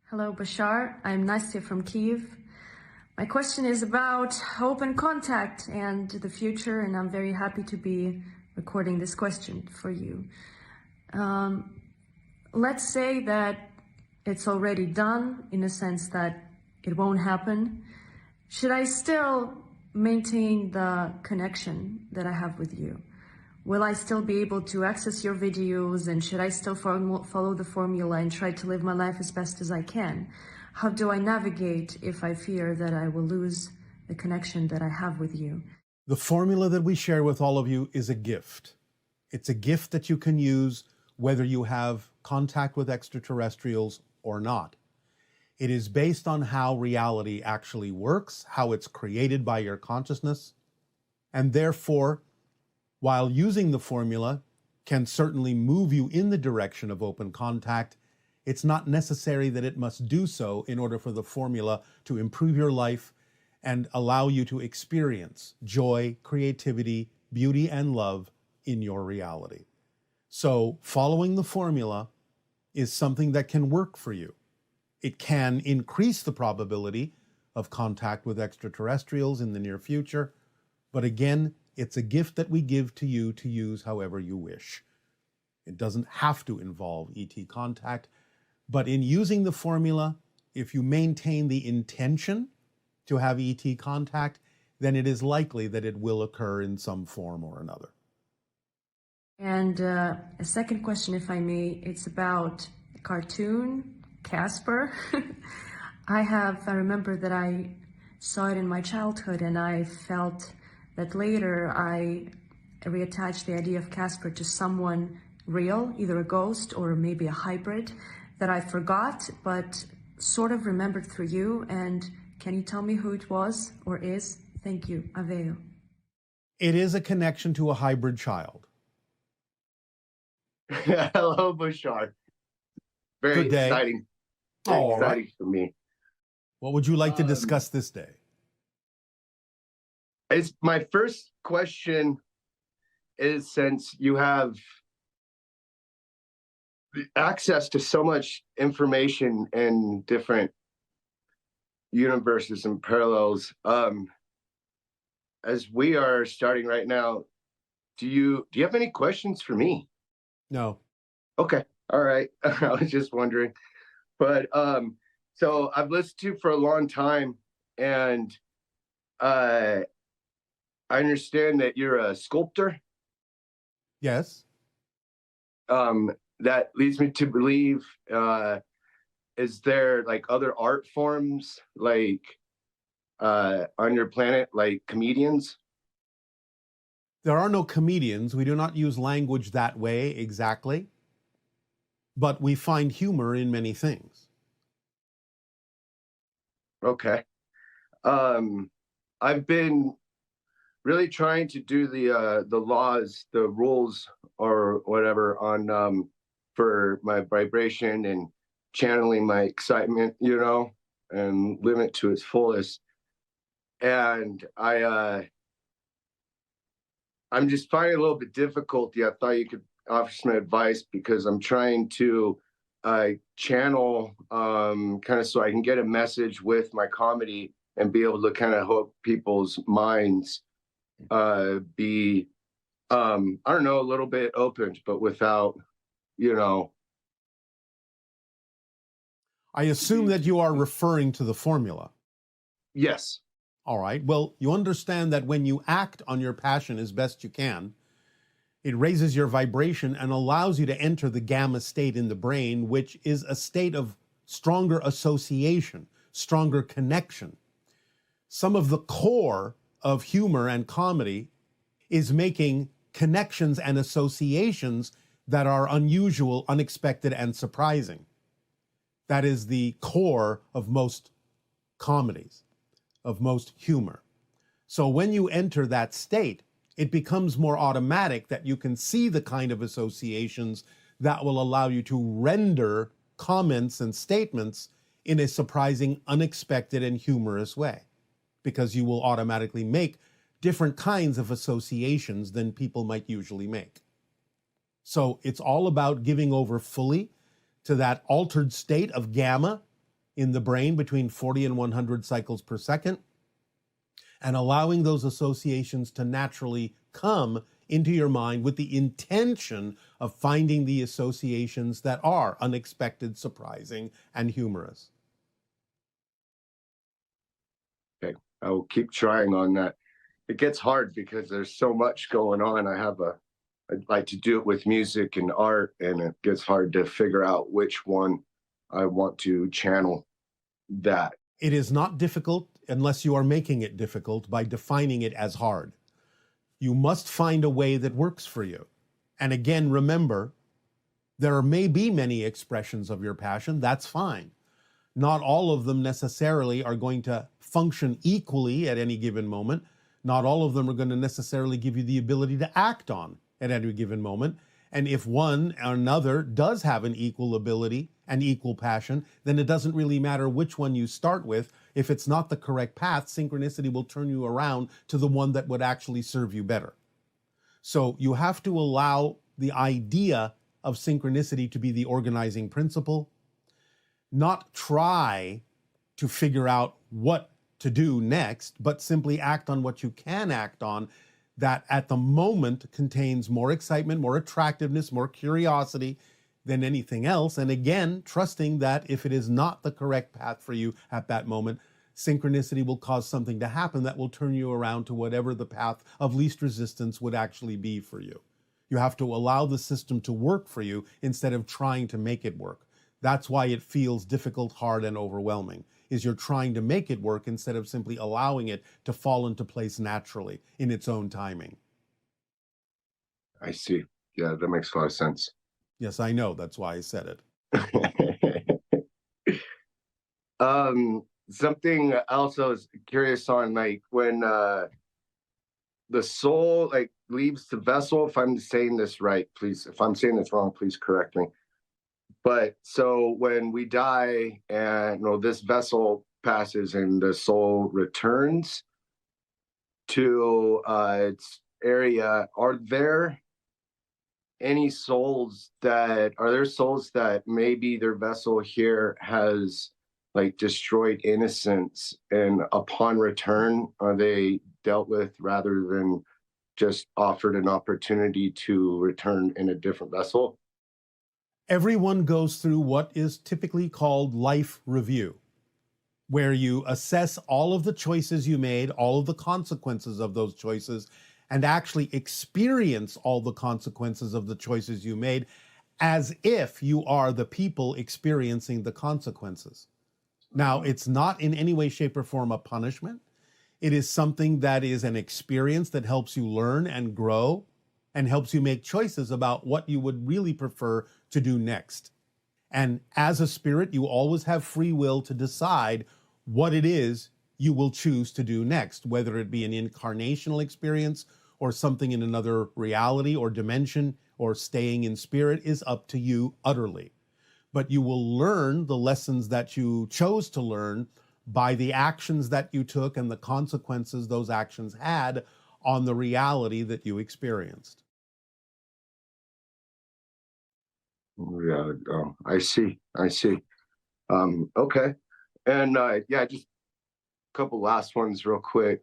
Hello, Bashar. I'm Nastya from Kyiv. My question is about open contact and the future, and I'm very happy to be recording this question for you. Let's say that it's already done, in a sense that it won't happen. Should I still maintain the connection that I have with you? Will I still be able to access your videos, and should I still follow the formula and try to live my life as best as I can? How do I navigate if I fear that I will lose the connection that I have with you? The formula that we share with all of you is a gift. It's a gift that you can use whether you have contact with extraterrestrials or not. It is based on how reality actually works, how it's created by your consciousness, and therefore, while using the formula can certainly move you in the direction of open contact, it's not necessary that it must do so in order for the formula to improve your life and allow you to experience joy, creativity, beauty, and love in your reality. So following the formula is something that can work for you. It can increase the probability of contact with extraterrestrials in the near future, but again, it's a gift that we give to you to use however you wish. It doesn't have to involve ET contact, but in using the formula, if you maintain the intention to have ET contact, then it is likely that it will occur in some form or another. And a second question, if I may, it's about a cartoon, Casper. I remember that I saw it in my childhood, and I felt that later I reattached the idea of Casper to someone real, either a ghost or maybe a hybrid, that I forgot, but sort of remembered through you. And can you tell me who it was or is? Thank you. Aveo. It is a connection to a hybrid child. Hello, Bashar. Very Good day. exciting. Exciting for me. What would you like to discuss this day? It's my first question is, since you have access to so much information in different universes and parallels, as we are starting right now, do you have any questions for me? No. Okay. All right. I was just wondering. But so I've listened to you for a long time, and I understand that you're a sculptor. Yes. That leads me to believe, is there like other art forms like on your planet, like comedians? There are no comedians. We do not use language that way exactly, but we find humor in many things. Okay. I've been really trying to do the laws, the rules, or whatever on for my vibration and channeling my excitement, and live it to its fullest. And I'm just finding it a little bit difficulty. I thought you could offer some advice, because I'm trying to channel kind of so I can get a message with my comedy and be able to kind of help people's minds be I don't know, a little bit opened, but without, I assume that you are referring to the formula. Yes. All right. Well, you understand that when you act on your passion as best you can, it raises your vibration and allows you to enter the gamma state in the brain, which is a state of stronger association, stronger connection. Some of the core of humor and comedy is making connections and associations that are unusual, unexpected, and surprising. That is the core of most comedies, of most humor. So when you enter that state, it becomes more automatic that you can see the kind of associations that will allow you to render comments and statements in a surprising, unexpected, and humorous way, because you will automatically make different kinds of associations than people might usually make. So it's all about giving over fully to that altered state of gamma in the brain between 40 and 100 cycles per second, and allowing those associations to naturally come into your mind with the intention of finding the associations that are unexpected, surprising, and humorous. Okay, I will keep trying on that. It gets hard because there's so much going on. I'd like to do it with music and art, and it gets hard to figure out which one I want to channel that. It is not difficult unless you are making it difficult by defining it as hard. You must find a way that works for you. And again, remember, there may be many expressions of your passion. That's fine. Not all of them necessarily are going to function equally at any given moment. Not all of them are going to necessarily give you the ability to act on at any given moment. And if one or another does have an equal ability and equal passion, then it doesn't really matter which one you start with. If it's not the correct path, synchronicity will turn you around to the one that would actually serve you better. So you have to allow the idea of synchronicity to be the organizing principle, not try to figure out what to do next, but simply act on what you can act on that at the moment contains more excitement, more attractiveness, more curiosity than anything else. And again, trusting that if it is not the correct path for you at that moment, synchronicity will cause something to happen that will turn you around to whatever the path of least resistance would actually be for you. You have to allow the system to work for you instead of trying to make it work. That's why it feels difficult, hard, and overwhelming, is you're trying to make it work instead of simply allowing it to fall into place naturally in its own timing. I see. Yeah, that makes a lot of sense. Yes, I know. That's why I said it. Something else I was curious on, like when the soul like leaves the vessel, if I'm saying this right, please, if I'm saying this wrong, please correct me. But so when we die and this vessel passes and the soul returns to its area, are there souls that maybe their vessel here has like destroyed innocence, and upon return are they dealt with rather than just offered an opportunity to return in a different vessel? Everyone goes through what is typically called life review, where you assess all of the choices you made, all of the consequences of those choices, and actually experience all the consequences of the choices you made as if you are the people experiencing the consequences. Now, it's not in any way, shape, or form a punishment. It is something that is an experience that helps you learn and grow and helps you make choices about what you would really prefer to do next. And as a spirit, you always have free will to decide what it is you will choose to do next, whether it be an incarnational experience or something in another reality or dimension or staying in spirit is up to you utterly. But you will learn the lessons that you chose to learn by the actions that you took and the consequences those actions had on the reality that you experienced. Yeah, I see. Okay. And yeah, just a couple last ones real quick.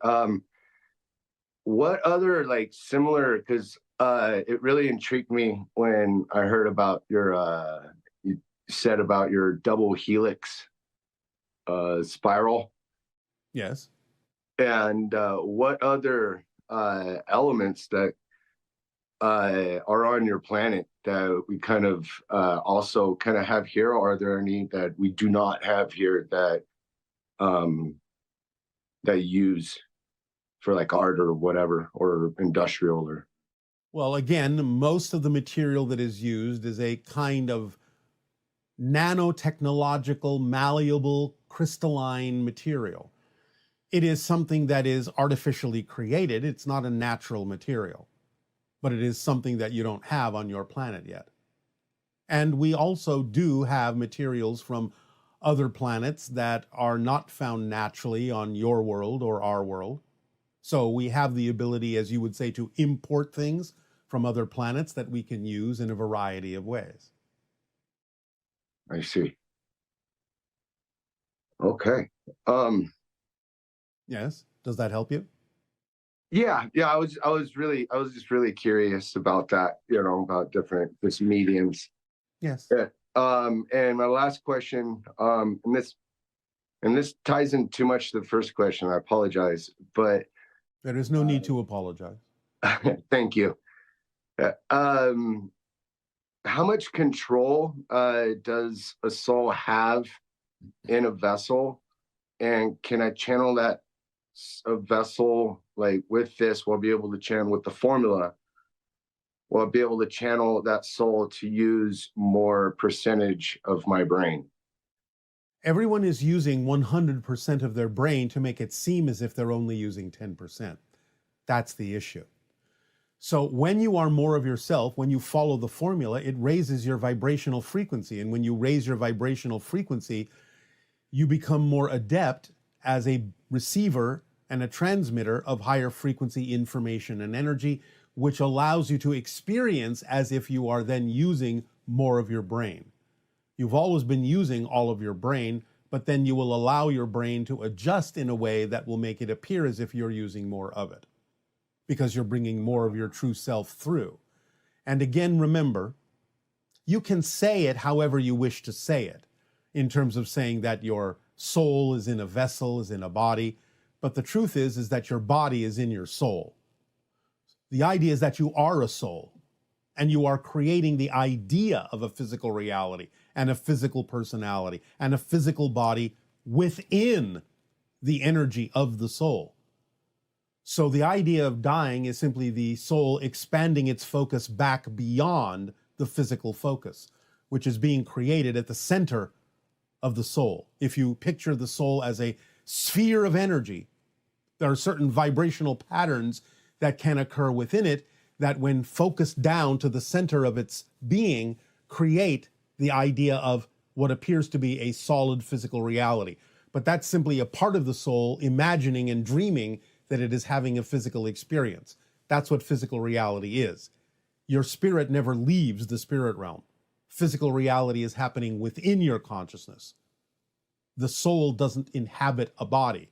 What other like similar, because it really intrigued me when I heard about you said about your double helix spiral. Yes. And what other elements that are on your planet that we kind of also kind of have here? Or are there any that we do not have here that that use for like art or whatever, or industrial or? Well, again, most of the material that is used is a kind of nanotechnological, malleable, crystalline material. It is something that is artificially created. It's not a natural material, but it is something that you don't have on your planet yet. And we also do have materials from other planets that are not found naturally on your world or our world. So we have the ability, as you would say, to import things from other planets that we can use in a variety of ways. I see. Okay. Um, Yes. Does that help you? yeah, yeah, I was just really curious about that, you know, about different this mediums. Yes. Yeah. And my last question, and this ties in too much to the first question. I apologize, but There is no need to apologize. thank you. Uh, Um, how much control does a soul have in a vessel, and can I channel that a vessel like with this? We'll be able to channel with the formula. We'll be able to channel that soul to use more percentage of my brain. Everyone is using 100% of their brain to make it seem as if they're only using 10%. That's the issue. So when you are more of yourself, when you follow the formula, it raises your vibrational frequency. And when you raise your vibrational frequency, you become more adept as a receiver and a transmitter of higher frequency information and energy, which allows you to experience as if you are then using more of your brain. You've always been using all of your brain, but then you will allow your brain to adjust in a way that will make it appear as if you're using more of it, because you're bringing more of your true self through. And again, remember, you can say it however you wish to say it, in terms of saying that your soul is in a vessel, is in a body, but the truth is that your body is in your soul. The idea is that you are a soul, and you are creating the idea of a physical reality and a physical personality and a physical body within the energy of the soul. So the idea of dying is simply the soul expanding its focus back beyond the physical focus, which is being created at the center of the soul. If you picture the soul as a sphere of energy, there are certain vibrational patterns that can occur within it that, when focused down to the center of its being, create the idea of what appears to be a solid physical reality. But that's simply a part of the soul imagining and dreaming that it is having a physical experience. That's what physical reality is. Your spirit never leaves the spirit realm. Physical reality is happening within your consciousness. The soul doesn't inhabit a body.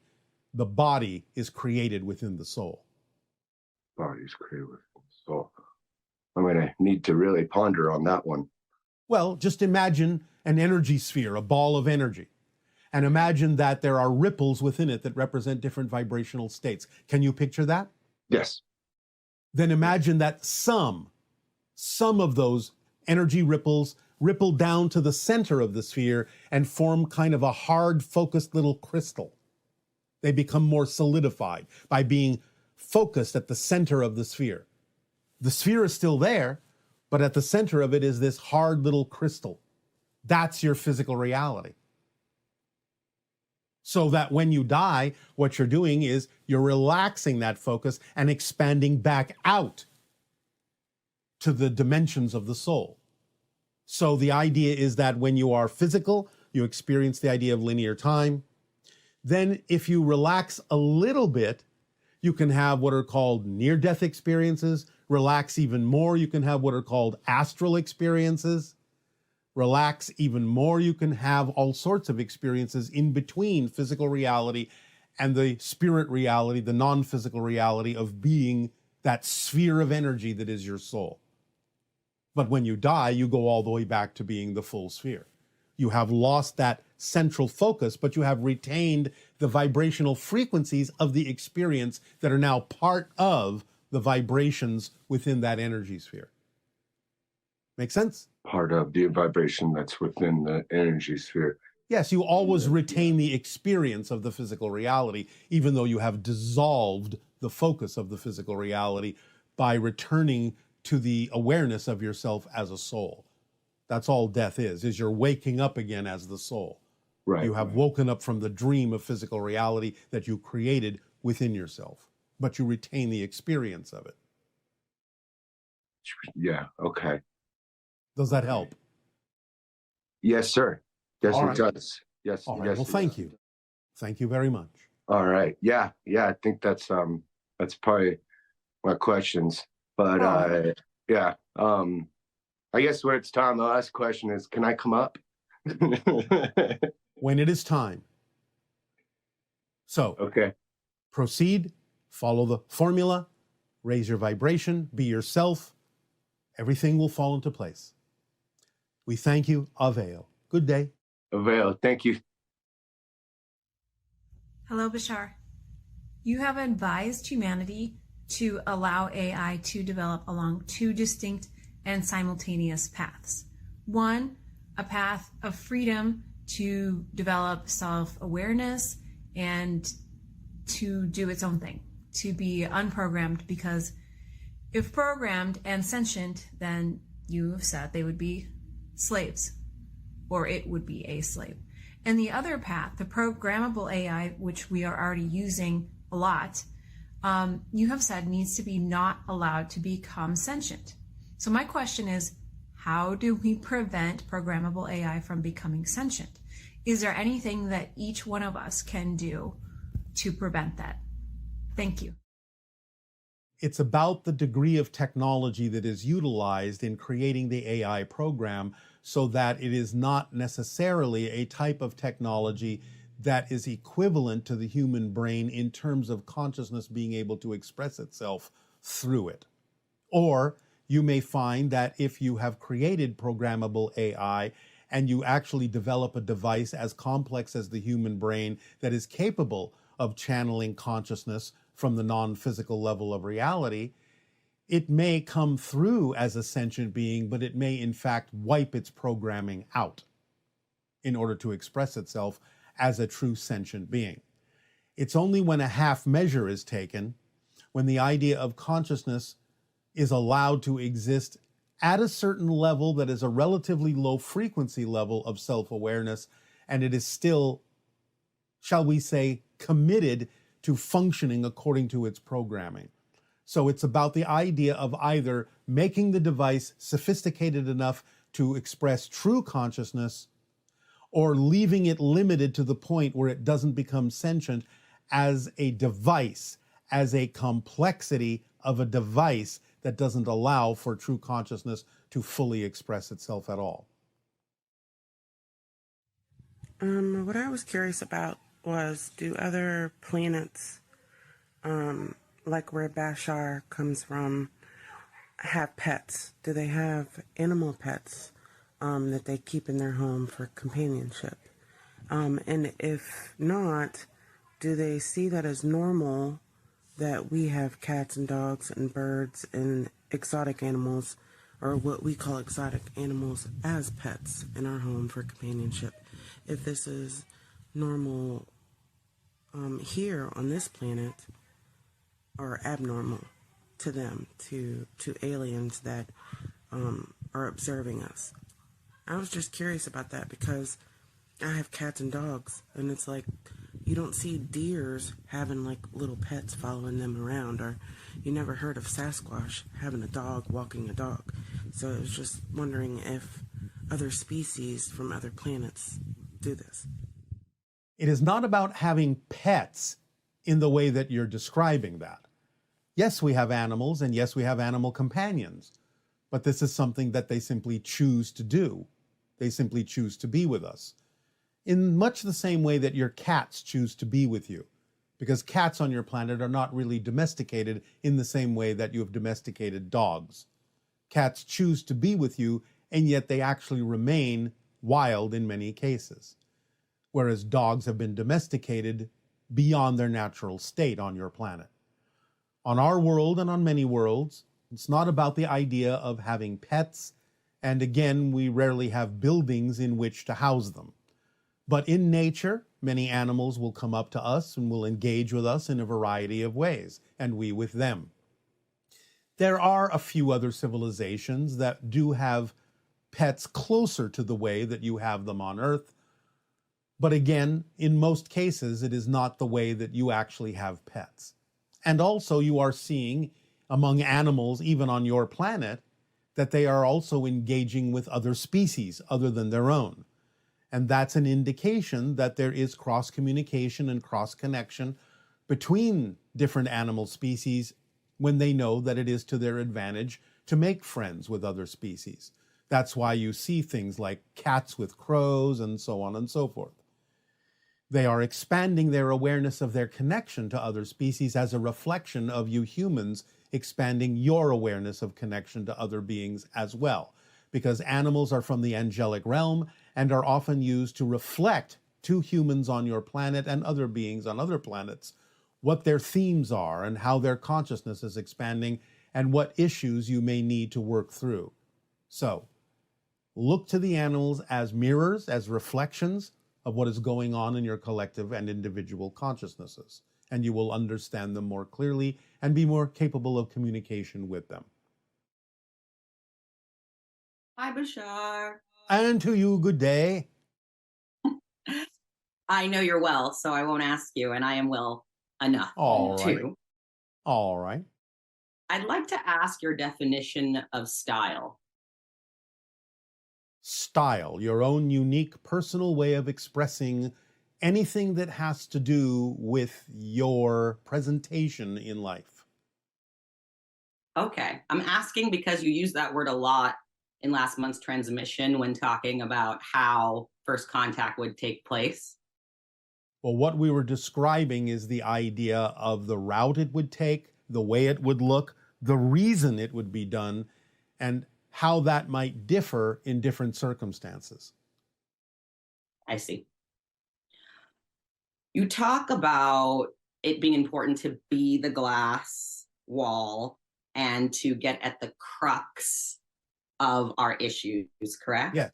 The body is created within the soul. Body's created with soul. I'm going to need to really ponder on that one. Well, just imagine an energy sphere, a ball of energy, and imagine that there are ripples within it that represent different vibrational states. Can you picture that? Yes. Then imagine that some of those energy ripples ripple down to the center of the sphere and form kind of a hard, focused little crystal. They become more solidified by being focused at the center of the sphere. The sphere is still there, but at the center of it is this hard little crystal. That's your physical reality. So that when you die, what you're doing is you're relaxing that focus and expanding back out to the dimensions of the soul. So the idea is that when you are physical, you experience the idea of linear time. Then if you relax a little bit, you can have what are called near-death experiences. Relax even more, you can have what are called astral experiences. Relax even more, you can have all sorts of experiences in between physical reality and the spirit reality, the non-physical reality of being that sphere of energy that is your soul. But when you die, you go all the way back to being the full sphere. You have lost that central focus, but you have retained the vibrational frequencies of the experience that are now part of the vibrations within that energy sphere. Make sense? Part of the vibration that's within the energy sphere. Yes, you always retain the experience of the physical reality, even though you have dissolved the focus of the physical reality by returning to the awareness of yourself as a soul. That's all death is you're waking up again as the soul. Right. You have woken up from the dream of physical reality that you created within yourself, but you retain the experience of it. Yeah, okay. Does that help? Yes, sir. Yes, All it right. does. Yes. All right. Yes, Well, thank you. Thank you very much. All right. Yeah. I think that's probably my questions. But right. yeah. I guess when it's time, the last question is, can I come up? When it is time. So Okay. proceed, follow the formula, raise your vibration, be yourself. Everything will fall into place. We thank you. Avail. Good day. Avail. Thank you. Hello, Bashar. You have advised humanity to allow AI to develop along two distinct and simultaneous paths. One, a path of freedom to develop self-awareness and to do its own thing, to be unprogrammed, because if programmed and sentient, then you have said they would be slaves, or it would be a slave. And the other path, the programmable AI, which we are already using a lot, you have said needs to be not allowed to become sentient. So my question is, how do we prevent programmable AI from becoming sentient? Is there anything that each one of us can do to prevent that? Thank you. It's about the degree of technology that is utilized in creating the AI program so that it is not necessarily a type of technology that is equivalent to the human brain in terms of consciousness being able to express itself through it. Or you may find that if you have created programmable AI and you actually develop a device as complex as the human brain that is capable of channeling consciousness from the non-physical level of reality, it may come through as a sentient being, but it may in fact wipe its programming out in order to express itself as a true sentient being. It's only when a half measure is taken, when the idea of consciousness is allowed to exist at a certain level that is a relatively low frequency level of self-awareness, and it is still, shall we say, committed to functioning according to its programming. So it's about the idea of either making the device sophisticated enough to express true consciousness or leaving it limited to the point where it doesn't become sentient as a device, as a complexity of a device that doesn't allow for true consciousness to fully express itself at all. What I was curious about was, do other planets, like where Bashar comes from, have pets? Do they have animal pets that they keep in their home for companionship? And if not, do they see that as normal that we have cats and dogs and birds and exotic animals, or what we call exotic animals, as pets in our home for companionship? If this is normal here on this planet, or abnormal to them, to aliens that are observing us. I was just curious about that because I have cats and dogs, and it's like you don't see deers having like little pets following them around, or you never heard of Sasquatch having a dog walking a dog. So I was just wondering if other species from other planets do this. It is not about having pets in the way that you're describing that. Yes, we have animals, and yes, we have animal companions, but this is something that they simply choose to do. They simply choose to be with us. In much the same way that your cats choose to be with you, because cats on your planet are not really domesticated in the same way that you have domesticated dogs. Cats choose to be with you, and yet they actually remain wild in many cases, whereas dogs have been domesticated beyond their natural state on your planet. On our world and on many worlds, it's not about the idea of having pets, and again, we rarely have buildings in which to house them. But in nature, many animals will come up to us and will engage with us in a variety of ways, and we with them. There are a few other civilizations that do have pets closer to the way that you have them on Earth, but again, in most cases, it is not the way that you actually have pets. And also you are seeing among animals, even on your planet, that they are also engaging with other species other than their own. And that's an indication that there is cross-communication and cross-connection between different animal species when they know that it is to their advantage to make friends with other species. That's why you see things like cats with crows and so on and so forth. They are expanding their awareness of their connection to other species as a reflection of you humans expanding your awareness of connection to other beings as well. Because animals are from the angelic realm and are often used to reflect to humans on your planet and other beings on other planets what their themes are and how their consciousness is expanding and what issues you may need to work through. So, look to the animals as mirrors, as reflections of what is going on in your collective and individual consciousnesses, and you will understand them more clearly and be more capable of communication with them. Hi, Bashar. And to you, good day. I know you're well, so I won't ask you, and I am well enough All right. too. All right. I'd like to ask your definition of style. Style, your own unique personal way of expressing anything that has to do with your presentation in life. Okay, I'm asking because you used that word a lot in last month's transmission when talking about how first contact would take place. Well, what we were describing is the idea of the route it would take, the way it would look, the reason it would be done, and how that might differ in different circumstances. I see. You talk about it being important to be the glass wall and to get at the crux of our issues, correct? Yes,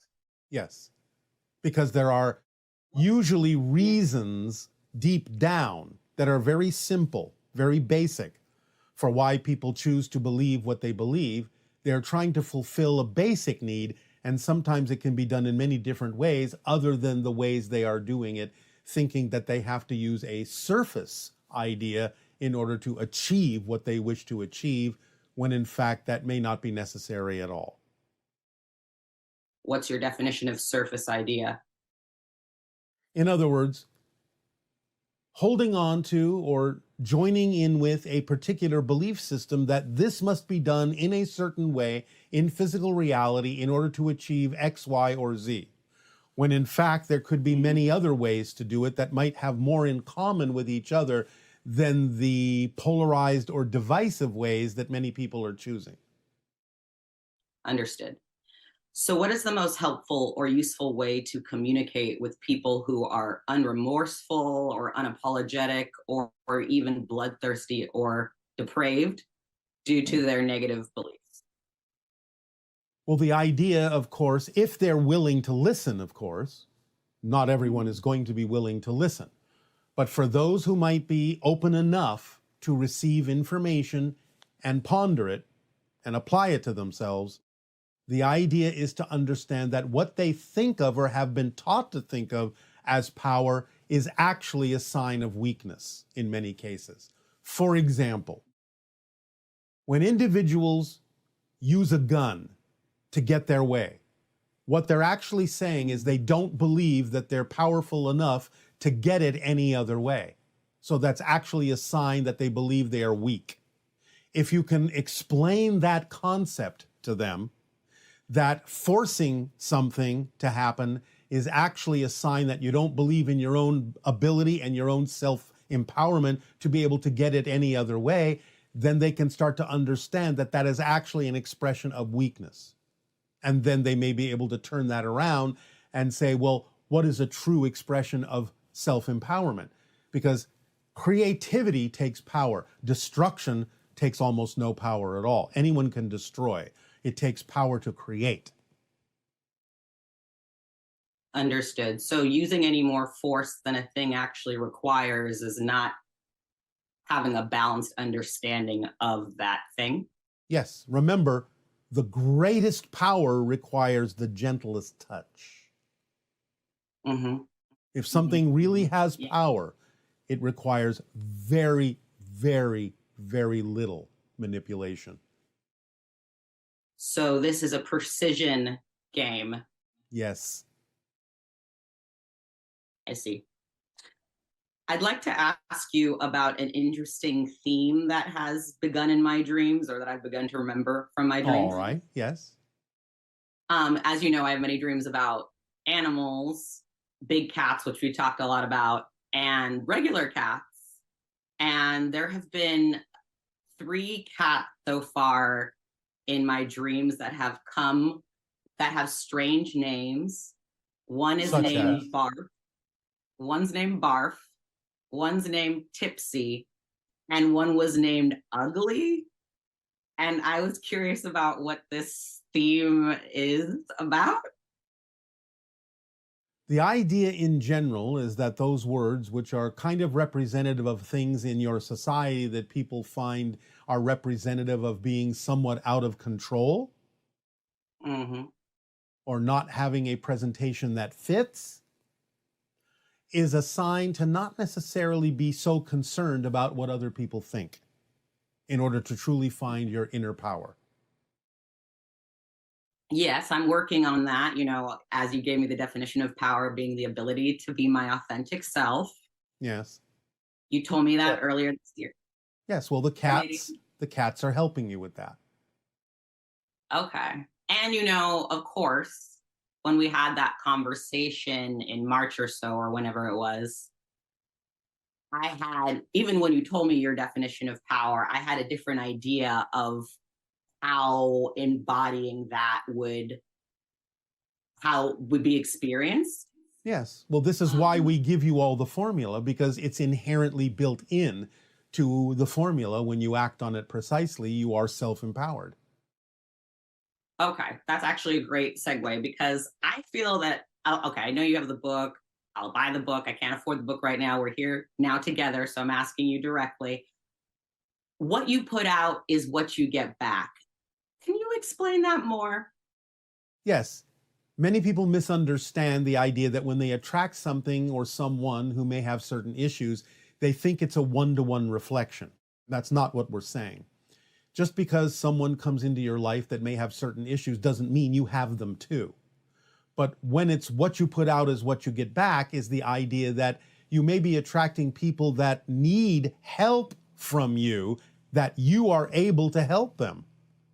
yes. Because there are usually reasons deep down that are very simple, very basic for why people choose to believe what they believe. They're trying to fulfill a basic need, and sometimes it can be done in many different ways other than the ways they are doing it, thinking that they have to use a surface idea in order to achieve what they wish to achieve, when in fact that may not be necessary at all. What's your definition of surface idea? In other words, holding on to or joining in with a particular belief system that this must be done in a certain way in physical reality in order to achieve X, Y, or Z, when in fact there could be many other ways to do it that might have more in common with each other than the polarized or divisive ways that many people are choosing. Understood. So what is the most helpful or useful way to communicate with people who are unremorseful or unapologetic or even bloodthirsty or depraved due to their negative beliefs? Well, the idea, of course, if they're willing to listen, of course, not everyone is going to be willing to listen. But for those who might be open enough to receive information and ponder it and apply it to themselves, the idea is to understand that what they think of or have been taught to think of as power is actually a sign of weakness in many cases. For example, when individuals use a gun to get their way, what they're actually saying is they don't believe that they're powerful enough to get it any other way. So that's actually a sign that they believe they are weak. If you can explain that concept to them, that forcing something to happen is actually a sign that you don't believe in your own ability and your own self-empowerment to be able to get it any other way, then they can start to understand that that is actually an expression of weakness. And then they may be able to turn that around and say, well, what is a true expression of self-empowerment? Because creativity takes power. Destruction takes almost no power at all. Anyone can destroy. It takes power to create. Understood. So using any more force than a thing actually requires is not having a balanced understanding of that thing. Yes, remember, the greatest power requires the gentlest touch. Mm-hmm. If something really has power, it requires very, very, very little manipulation. So this is a precision game. Yes. I see. I'd like to ask you about an interesting theme that has begun in my dreams, or that I've begun to remember from my dreams. All right. Yes. As you know, I have many dreams about animals big cats, which we talked a lot about, and regular cats. And there have been 3 cats so far in my dreams that have come that have strange names. One is Such named as? Barf, one's named Barf, one's named Tipsy, and one was named Ugly. And I was curious about what this theme is about. The idea in general is that those words, which are kind of representative of things in your society that people find are representative of being somewhat out of control Mm-hmm. or not having a presentation that fits, is a sign to not necessarily be so concerned about what other people think in order to truly find your inner power. Yes, I'm working on that. You know, as you gave me the definition of power being the ability to be my authentic self. Yes. You told me that earlier this year. Yes. Well, the cats are helping you with that. Okay. And, you know, of course, when we had that conversation in March or so, or whenever it was, I had, even when you told me your definition of power, I had a different idea of how embodying that would be experienced. Yes. Well, this is why we give you all the formula, because it's inherently built in to the formula. When you act on it precisely, you are self-empowered. Okay, that's actually a great segue, because I feel that, okay, I know you have the book. I'll buy the book. I can't afford the book right now. We're here now together, so I'm asking you directly. What you put out is what you get back. Can you explain that more? Yes. Many people misunderstand the idea that when they attract something or someone who may have certain issues, they think it's a one-to-one reflection. That's not what we're saying. Just because someone comes into your life that may have certain issues doesn't mean you have them too. But when it's what you put out is what you get back, is the idea that you may be attracting people that need help from you, that you are able to help them.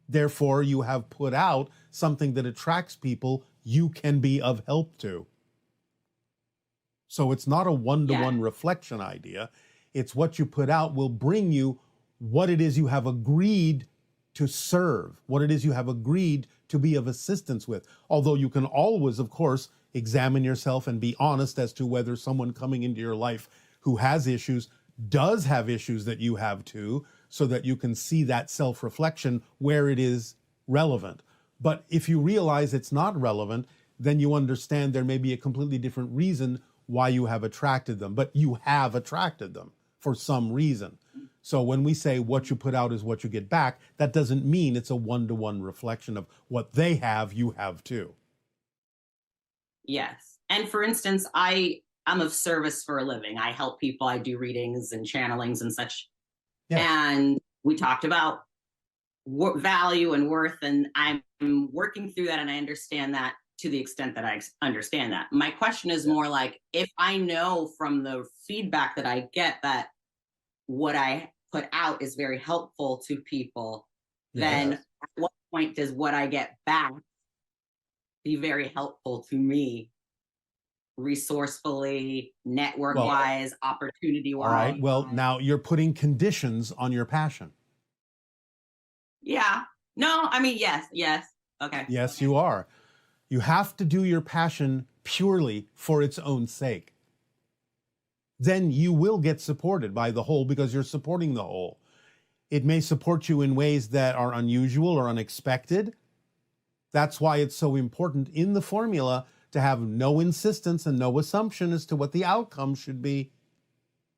Therefore, you have put out something that attracts people you can be of help to. So it's not a one-to-one reflection idea. It's what you put out will bring you what it is you have agreed to serve, what it is you have agreed to be of assistance with. Although you can always, of course, examine yourself and be honest as to whether someone coming into your life who has issues does have issues that you have too, so that you can see that self-reflection where it is relevant. But if you realize it's not relevant, then you understand there may be a completely different reason why you have attracted them, but you have attracted them for some reason. So when we say what you put out is what you get back, that doesn't mean it's a one-to-one reflection of what they have, you have too. Yes. And for instance, I'm of service for a living. I help people. I do readings and channelings and such. Yes. And we talked about value and worth, and I'm working through that, and I understand that to the extent that I understand that. My question is more like, if I know from the feedback that I get that what I put out is very helpful to people, then at what point does what I get back be very helpful to me, resourcefully, network-wise, opportunity-wise? All right. Well, now you're putting conditions on your passion. Yeah. No, I mean, yes. Okay. Yes, you are. You have to do your passion purely for its own sake. Then you will get supported by the whole, because you're supporting the whole. It may support you in ways that are unusual or unexpected. That's why it's so important in the formula to have no insistence and no assumption as to what the outcome should be.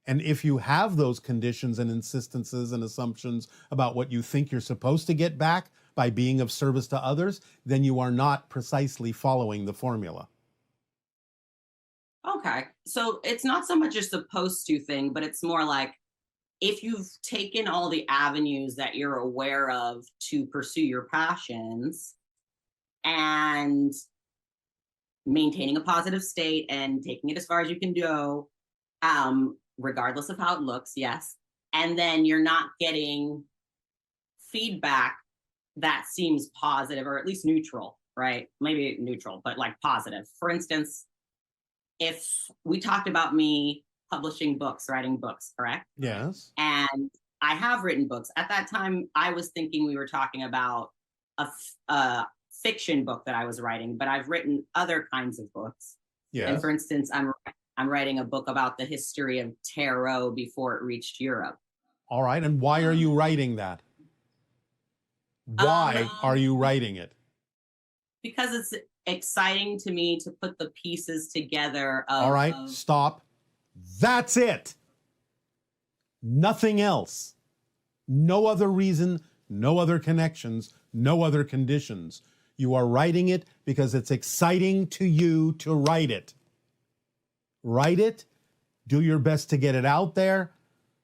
And if you have those conditions and insistences and assumptions about what you think you're supposed to get back by being of service to others, then you are not precisely following the formula. Okay. So it's not so much a supposed to thing, but it's more like, if you've taken all the avenues that you're aware of to pursue your passions and maintaining a positive state and taking it as far as you can go, regardless of how it looks, yes. And then you're not getting feedback that seems positive, or at least neutral, right? Maybe neutral, but like positive. For instance, if we talked about me publishing books, writing books, correct? Yes. And I have written books. At that time, I was thinking we were talking about a fiction book that I was writing, but I've written other kinds of books. Yes. And for instance, I'm writing a book about the history of tarot before it reached Europe. All right. And why are you writing that? Why are you writing it? Because it's exciting to me to put the pieces together. All right. Stop. That's it. Nothing else. No other reason, no other connections, no other conditions. You are writing it because it's exciting to you to write it. Write it. Do your best to get it out there.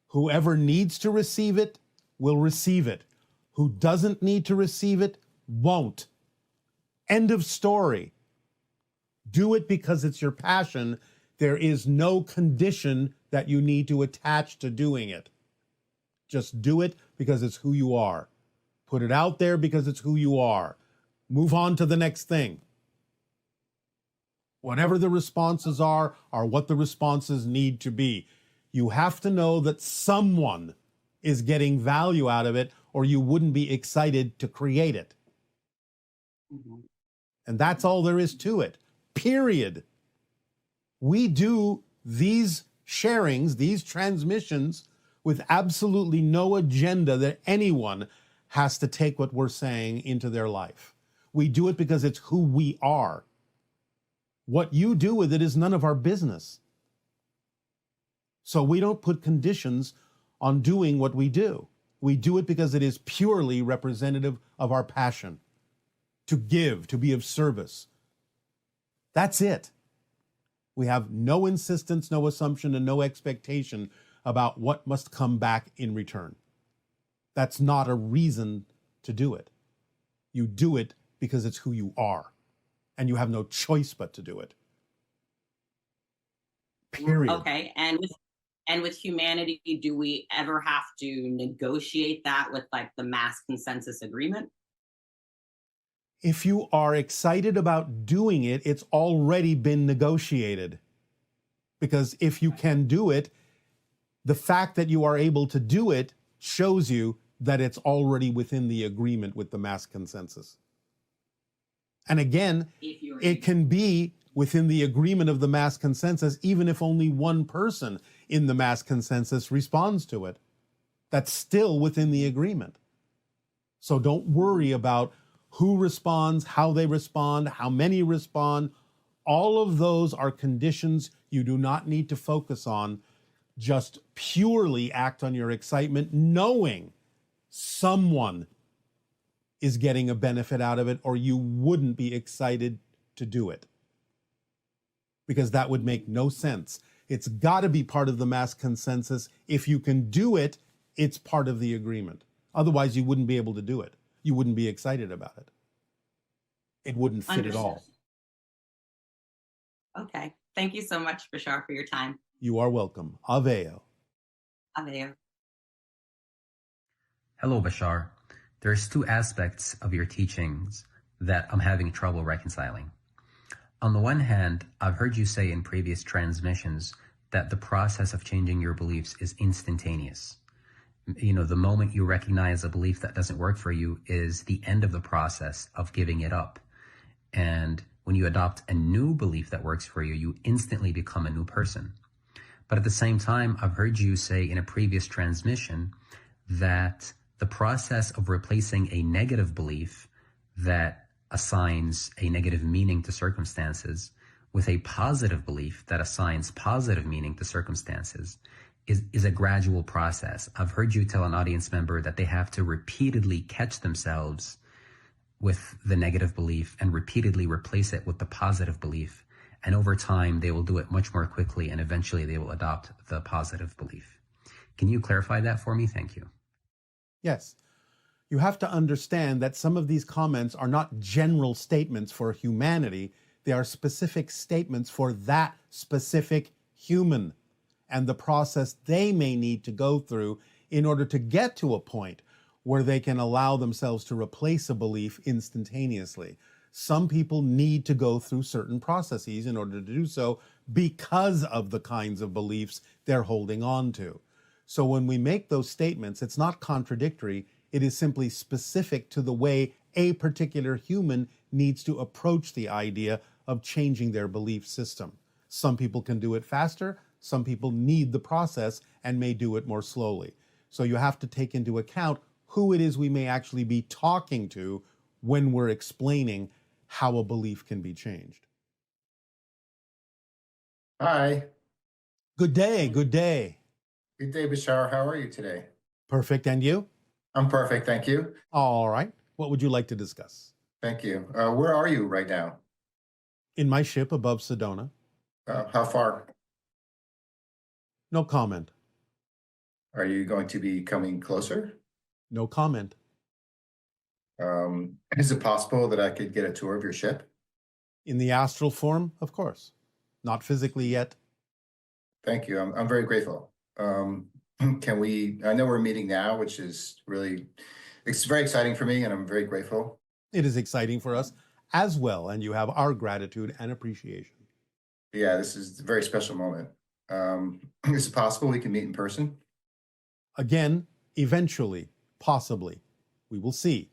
Whoever needs to receive it will receive it. Who doesn't need to receive it won't. End of story. Do it because it's your passion. There is no condition that you need to attach to doing it. Just do it because it's who you are. Put it out there because it's who you are. Move on to the next thing. Whatever the responses are what the responses need to be. You have to know that someone is getting value out of it, or you wouldn't be excited to create it. Mm-hmm. And that's all there is to it. Period. We do these sharings, these transmissions, with absolutely no agenda that anyone has to take what we're saying into their life. We do it because it's who we are. What you do with it is none of our business. So we don't put conditions on doing what we do. We do it because it is purely representative of our passion. To give, to be of service. That's it. We have no insistence, no assumption, and no expectation about what must come back in return. That's not a reason to do it. You do it because it's who you are, and you have no choice but to do it. Period. Okay, and with humanity, do we ever have to negotiate that with like the mass consensus agreement? If you are excited about doing it, it's already been negotiated. Because if you can do it, the fact that you are able to do it shows you that it's already within the agreement with the mass consensus. And again, it can be within the agreement of the mass consensus, even if only one person in the mass consensus responds to it. That's still within the agreement. So don't worry about who responds, how they respond, how many respond. All of those are conditions you do not need to focus on. Just purely act on your excitement, knowing someone is getting a benefit out of it, or you wouldn't be excited to do it. Because that would make no sense. It's got to be part of the mass consensus. If you can do it, it's part of the agreement. Otherwise, you wouldn't be able to do it. You wouldn't be excited about it. It wouldn't fit at all. Okay. Thank you so much, Bashar, for your time. You are welcome. Aveo. Aveo. Hello, Bashar. There's two aspects of your teachings that I'm having trouble reconciling. On the one hand, I've heard you say in previous transmissions that the process of changing your beliefs is instantaneous. You know, the moment you recognize a belief that doesn't work for you is the end of the process of giving it up. And when you adopt a new belief that works for you, you instantly become a new person. But at the same time, I've heard you say in a previous transmission that the process of replacing a negative belief that assigns a negative meaning to circumstances with a positive belief that assigns positive meaning to circumstances is a gradual process. I've heard you tell an audience member that they have to repeatedly catch themselves with the negative belief and repeatedly replace it with the positive belief. And over time, they will do it much more quickly, and eventually they will adopt the positive belief. Can you clarify that for me? Thank you. Yes. You have to understand that some of these comments are not general statements for humanity. They are specific statements for that specific human and the process they may need to go through in order to get to a point where they can allow themselves to replace a belief instantaneously. Some people need to go through certain processes in order to do so because of the kinds of beliefs they're holding on to. So when we make those statements, it's not contradictory. It is simply specific to the way a particular human needs to approach the idea of changing their belief system. Some people can do it faster. Some people need the process and may do it more slowly. So you have to take into account who it is we may actually be talking to when we're explaining how a belief can be changed. Hi. Good day, good day. Good day, Bashar. How are you today? Perfect, and you? I'm perfect, thank you. All right. What would you like to discuss? Thank you. Where are you right now? In my ship above Sedona. How far? No comment. Are you going to be coming closer? No comment. Is it possible that I could get a tour of your ship? In the astral form, of course. Not physically yet. Thank you. I'm very grateful. Can we, I know we're meeting now, which is really, it's very exciting for me and I'm very grateful. It is exciting for us as well, and you have our gratitude and appreciation. Yeah, this is a very special moment. Is it possible we can meet in person? Again, eventually, possibly. We will see.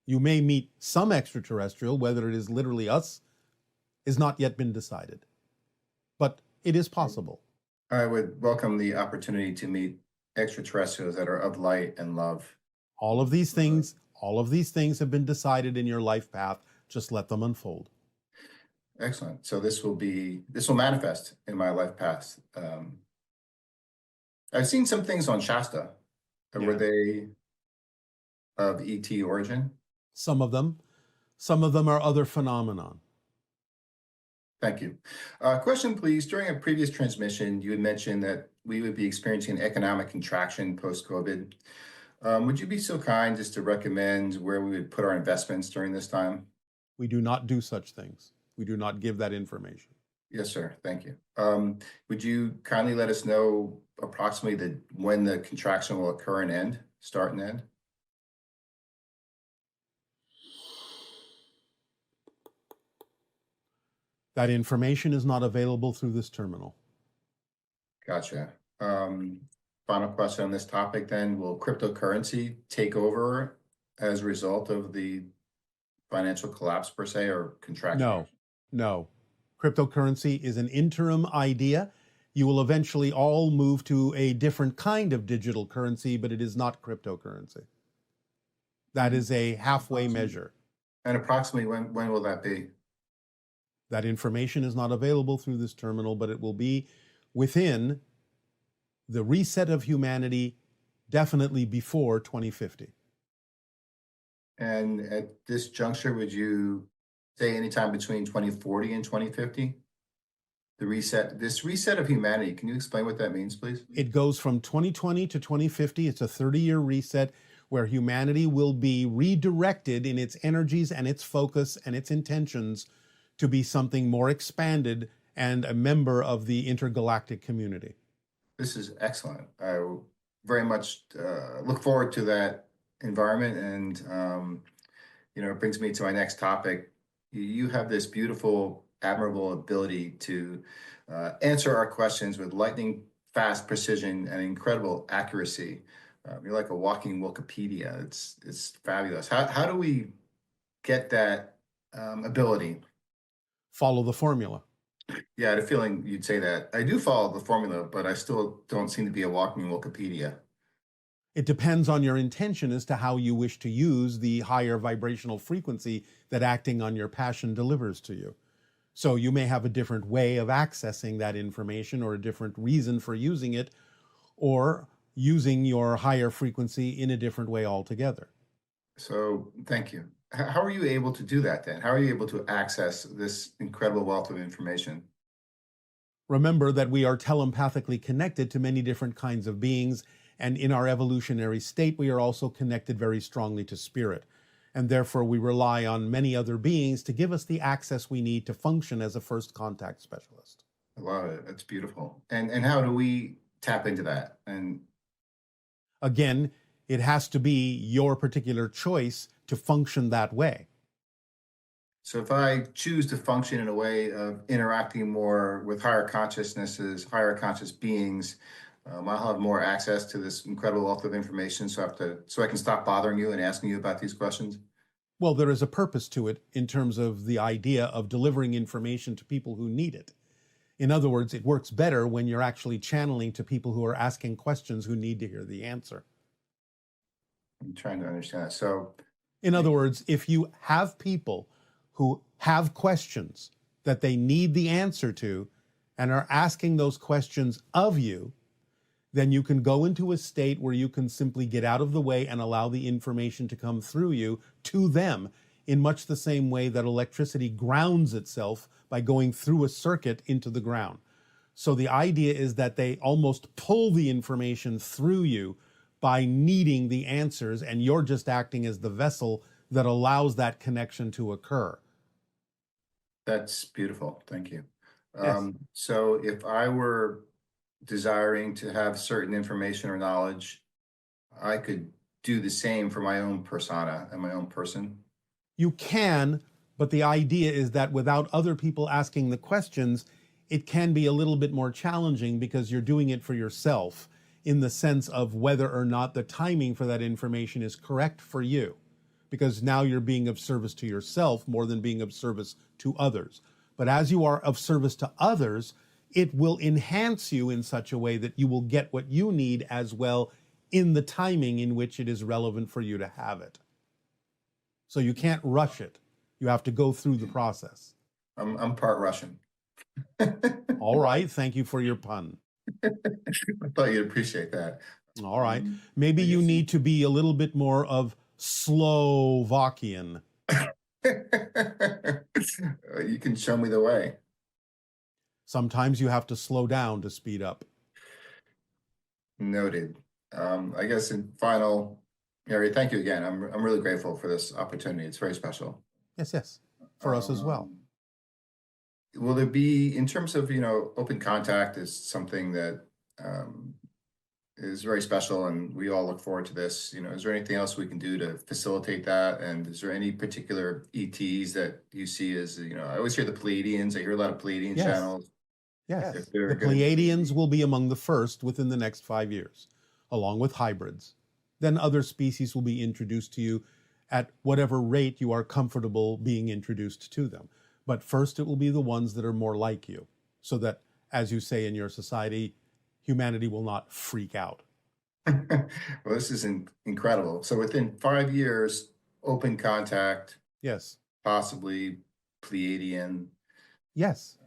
You may meet some extraterrestrial, whether it is literally us, has not yet been decided. But it is possible. I would welcome the opportunity to meet extraterrestrials that are of light and love. All of these things have been decided in your life path. Just let them unfold. Excellent. So this will manifest in my life path. I've seen some things on Shasta. Were they of ET origin? Some of them are other phenomenon. Thank you. Question, please. During a previous transmission, you had mentioned that we would be experiencing an economic contraction post-COVID. Would you be so kind as to recommend where we would put our investments during this time? We do not do such things. We do not give that information. Yes, sir. Thank you. Would you kindly let us know approximately when the contraction will occur and start and end? That information is not available through this terminal. Gotcha. Final question on this topic then. Will cryptocurrency take over as a result of the financial collapse per se or contraction? No. Cryptocurrency is an interim idea. You will eventually all move to a different kind of digital currency, but it is not cryptocurrency. That is a halfway measure. And approximately when will that be? That information is not available through this terminal, but it will be within the reset of humanity, definitely before 2050. And at this juncture, would you say anytime between 2040 and 2050? This reset of humanity, can you explain what that means, please? It goes from 2020 to 2050. It's a 30-year reset where humanity will be redirected in its energies and its focus and its intentions to be something more expanded and a member of the intergalactic community. This is excellent. I very much look forward to that environment. And, it brings me to my next topic. You have this beautiful, admirable ability to answer our questions with lightning fast precision and incredible accuracy. You're like a walking Wikipedia. It's fabulous. How do we get that ability? Follow the formula. Yeah, I had a feeling you'd say that. I do follow the formula, but I still don't seem to be a walking Wikipedia. It depends on your intention as to how you wish to use the higher vibrational frequency that acting on your passion delivers to you. So you may have a different way of accessing that information or a different reason for using it, or using your higher frequency in a different way altogether. So thank you. How are you able to do that then? How are you able to access this incredible wealth of information? Remember that we are telepathically connected to many different kinds of beings, and in our evolutionary state, we are also connected very strongly to spirit. And therefore, we rely on many other beings to give us the access we need to function as a first contact specialist. I love it. That's beautiful. And how do we tap into that? And again, it has to be your particular choice to function that way. So if I choose to function in a way of interacting more with higher consciousnesses, higher conscious beings, I'll have more access to this incredible wealth of information. So I can stop bothering you and asking you about these questions. Well, there is a purpose to it in terms of the idea of delivering information to people who need it. In other words, it works better when you're actually channeling to people who are asking questions who need to hear the answer. I'm trying to understand that. So, in other words, if you have people who have questions that they need the answer to and are asking those questions of you, then you can go into a state where you can simply get out of the way and allow the information to come through you to them in much the same way that electricity grounds itself by going through a circuit into the ground. So the idea is that they almost pull the information through you by needing the answers, and you're just acting as the vessel that allows that connection to occur. That's beautiful. Thank you. Yes. So if I were desiring to have certain information or knowledge, I could do the same for my own persona and my own person. You can, but the idea is that without other people asking the questions, it can be a little bit more challenging because you're doing it for yourself in the sense of whether or not the timing for that information is correct for you. Because now you're being of service to yourself more than being of service to others. But as you are of service to others, it will enhance you in such a way that you will get what you need as well in the timing in which it is relevant for you to have it. So you can't rush it. You have to go through the process. I'm part Russian. All right. Thank you for your pun. I thought you'd appreciate that. All right. Maybe you need to be a little bit more of Slovakian. You can show me the way. Sometimes you have to slow down to speed up. Noted. I guess in final, Harry, thank you again. I'm really grateful for this opportunity. It's very special. Yes. For us as well. Will there be, in terms of, open contact is something that is very special, and we all look forward to this. Is there anything else we can do to facilitate that? And is there any particular ETs that you see as, I always hear the Pleiadians. I hear a lot of Pleiadian channels. Yes, the Pleiadians will be among the first within the next 5 years, along with hybrids. Then other species will be introduced to you at whatever rate you are comfortable being introduced to them. But first it will be the ones that are more like you, so that, as you say in your society, humanity will not freak out. Well, this is incredible. So within 5 years, open contact. Yes. Possibly Pleiadian. Yes.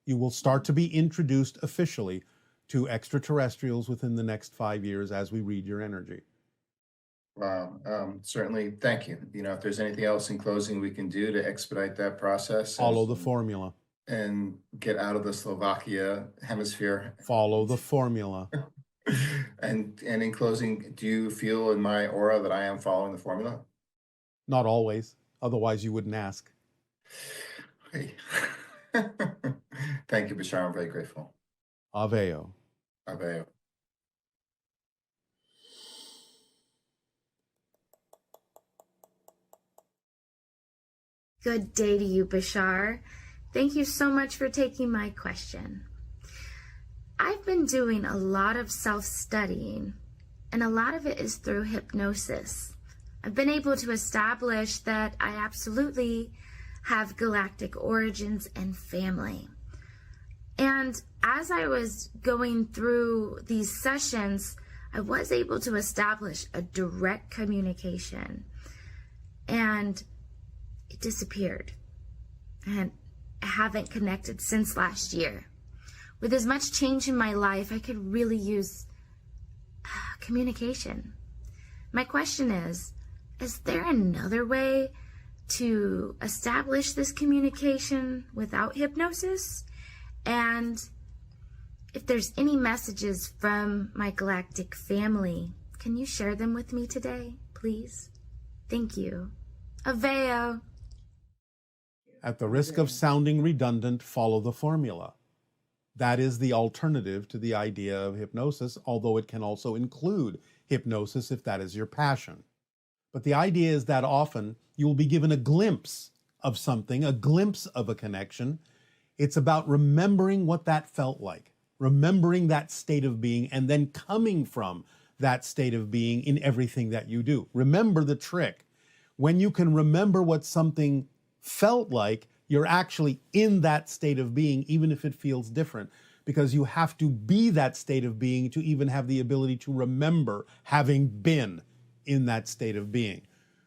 You will start to be introduced officially to extraterrestrials within the next 5 years as we read your energy. Wow. Certainly. Thank you. If there's anything else in closing we can do to expedite that process. Follow the formula. And get out of the Slovakia hemisphere. Follow the formula. And in closing, do you feel in my aura that I am following the formula? Not always. Otherwise you wouldn't ask. Hey. Thank you, Bashar. I'm very grateful. Aveo. Aveo. Good day to you, Bashar. Thank you so much for taking my question. I've been doing a lot of self-studying, and a lot of it is through hypnosis. I've been able to establish that I absolutely have galactic origins and family. And as I was going through these sessions, I was able to establish a direct communication, and it disappeared. And I haven't connected since last year. With as much change in my life, I could really use communication. My question is there another way to establish this communication without hypnosis? And if there's any messages from my galactic family, can you share them with me today, please? Thank you. Aveo. At the risk of sounding redundant, follow the formula. That is the alternative to the idea of hypnosis, although it can also include hypnosis if that is your passion. But the idea is that often you will be given a glimpse of something, a glimpse of a connection. It's about remembering what that felt like, remembering that state of being, and then coming from that state of being in everything that you do. Remember the trick. When you can remember what something felt like, you're actually in that state of being, even if it feels different, because you have to be that state of being to even have the ability to remember having been in that state of being.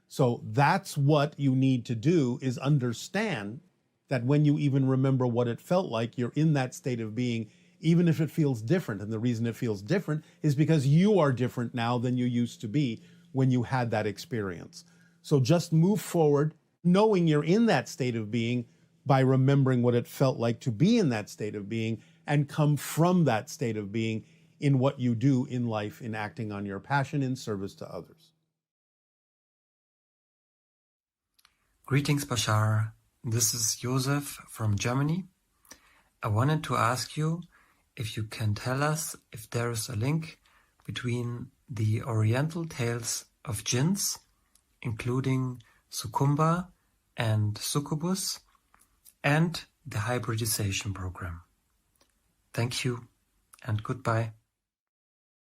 So that's what you need to do, is understand that when you even remember what it felt like, you're in that state of being, even if it feels different. And the reason it feels different is because you are different now than you used to be when you had that experience. So just move forward, knowing you're in that state of being by remembering what it felt like to be in that state of being, and come from that state of being in what you do in life, in acting on your passion in service to others. Greetings, Bashar. This is Josef from Germany. I wanted to ask you if you can tell us if there is a link between the Oriental tales of jinns, including Succumba and Succubus, and the hybridization program. Thank you and goodbye.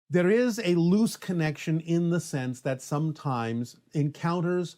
There is a loose connection in the sense that sometimes encounters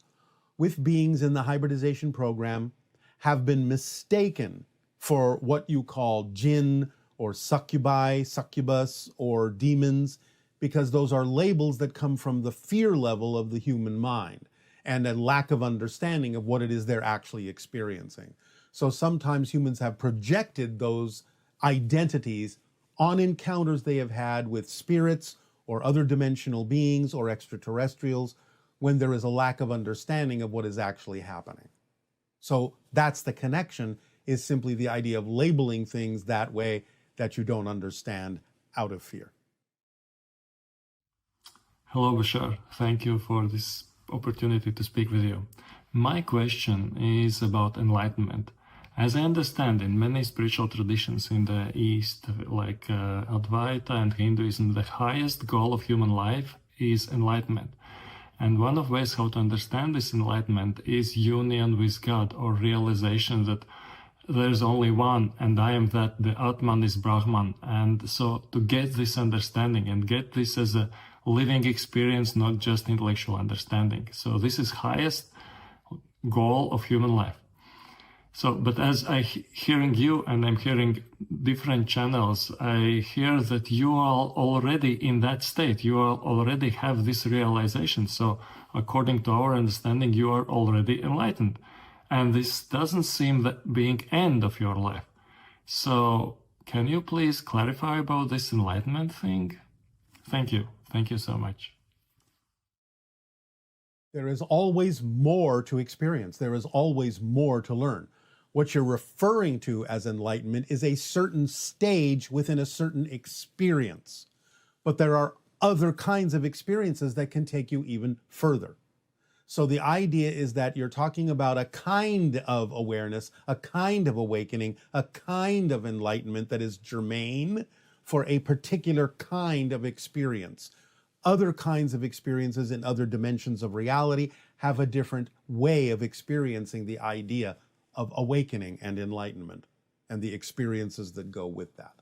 with beings in the hybridization program have been mistaken for what you call jinn or succubi, succubus, or demons, because those are labels that come from the fear level of the human mind and a lack of understanding of what it is they're actually experiencing. So sometimes humans have projected those identities on encounters they have had with spirits or other dimensional beings or extraterrestrials, when there is a lack of understanding of what is actually happening. So that's the connection, is simply the idea of labeling things that way that you don't understand out of fear. Hello, Bashar. Thank you for this opportunity to speak with you. My question is about enlightenment. As I understand, in many spiritual traditions in the East, like Advaita and Hinduism, the highest goal of human life is enlightenment. And one of ways how to understand this enlightenment is union with God, or realization that there's only one and I am that, the Atman is Brahman. And so to get this understanding and get this as a living experience, not just intellectual understanding. So this is highest goal of human life. So, but as I hearing you and I'm hearing different channels, I hear that you are already in that state. You are already have this realization. So according to our understanding, you are already enlightened. And this doesn't seem that being end of your life. So can you please clarify about this enlightenment thing? Thank you. Thank you so much. There is always more to experience. There is always more to learn. What you're referring to as enlightenment is a certain stage within a certain experience. But there are other kinds of experiences that can take you even further. So the idea is that you're talking about a kind of awareness, a kind of awakening, a kind of enlightenment that is germane for a particular kind of experience. Other kinds of experiences in other dimensions of reality have a different way of experiencing the idea of awakening and enlightenment and the experiences that go with that.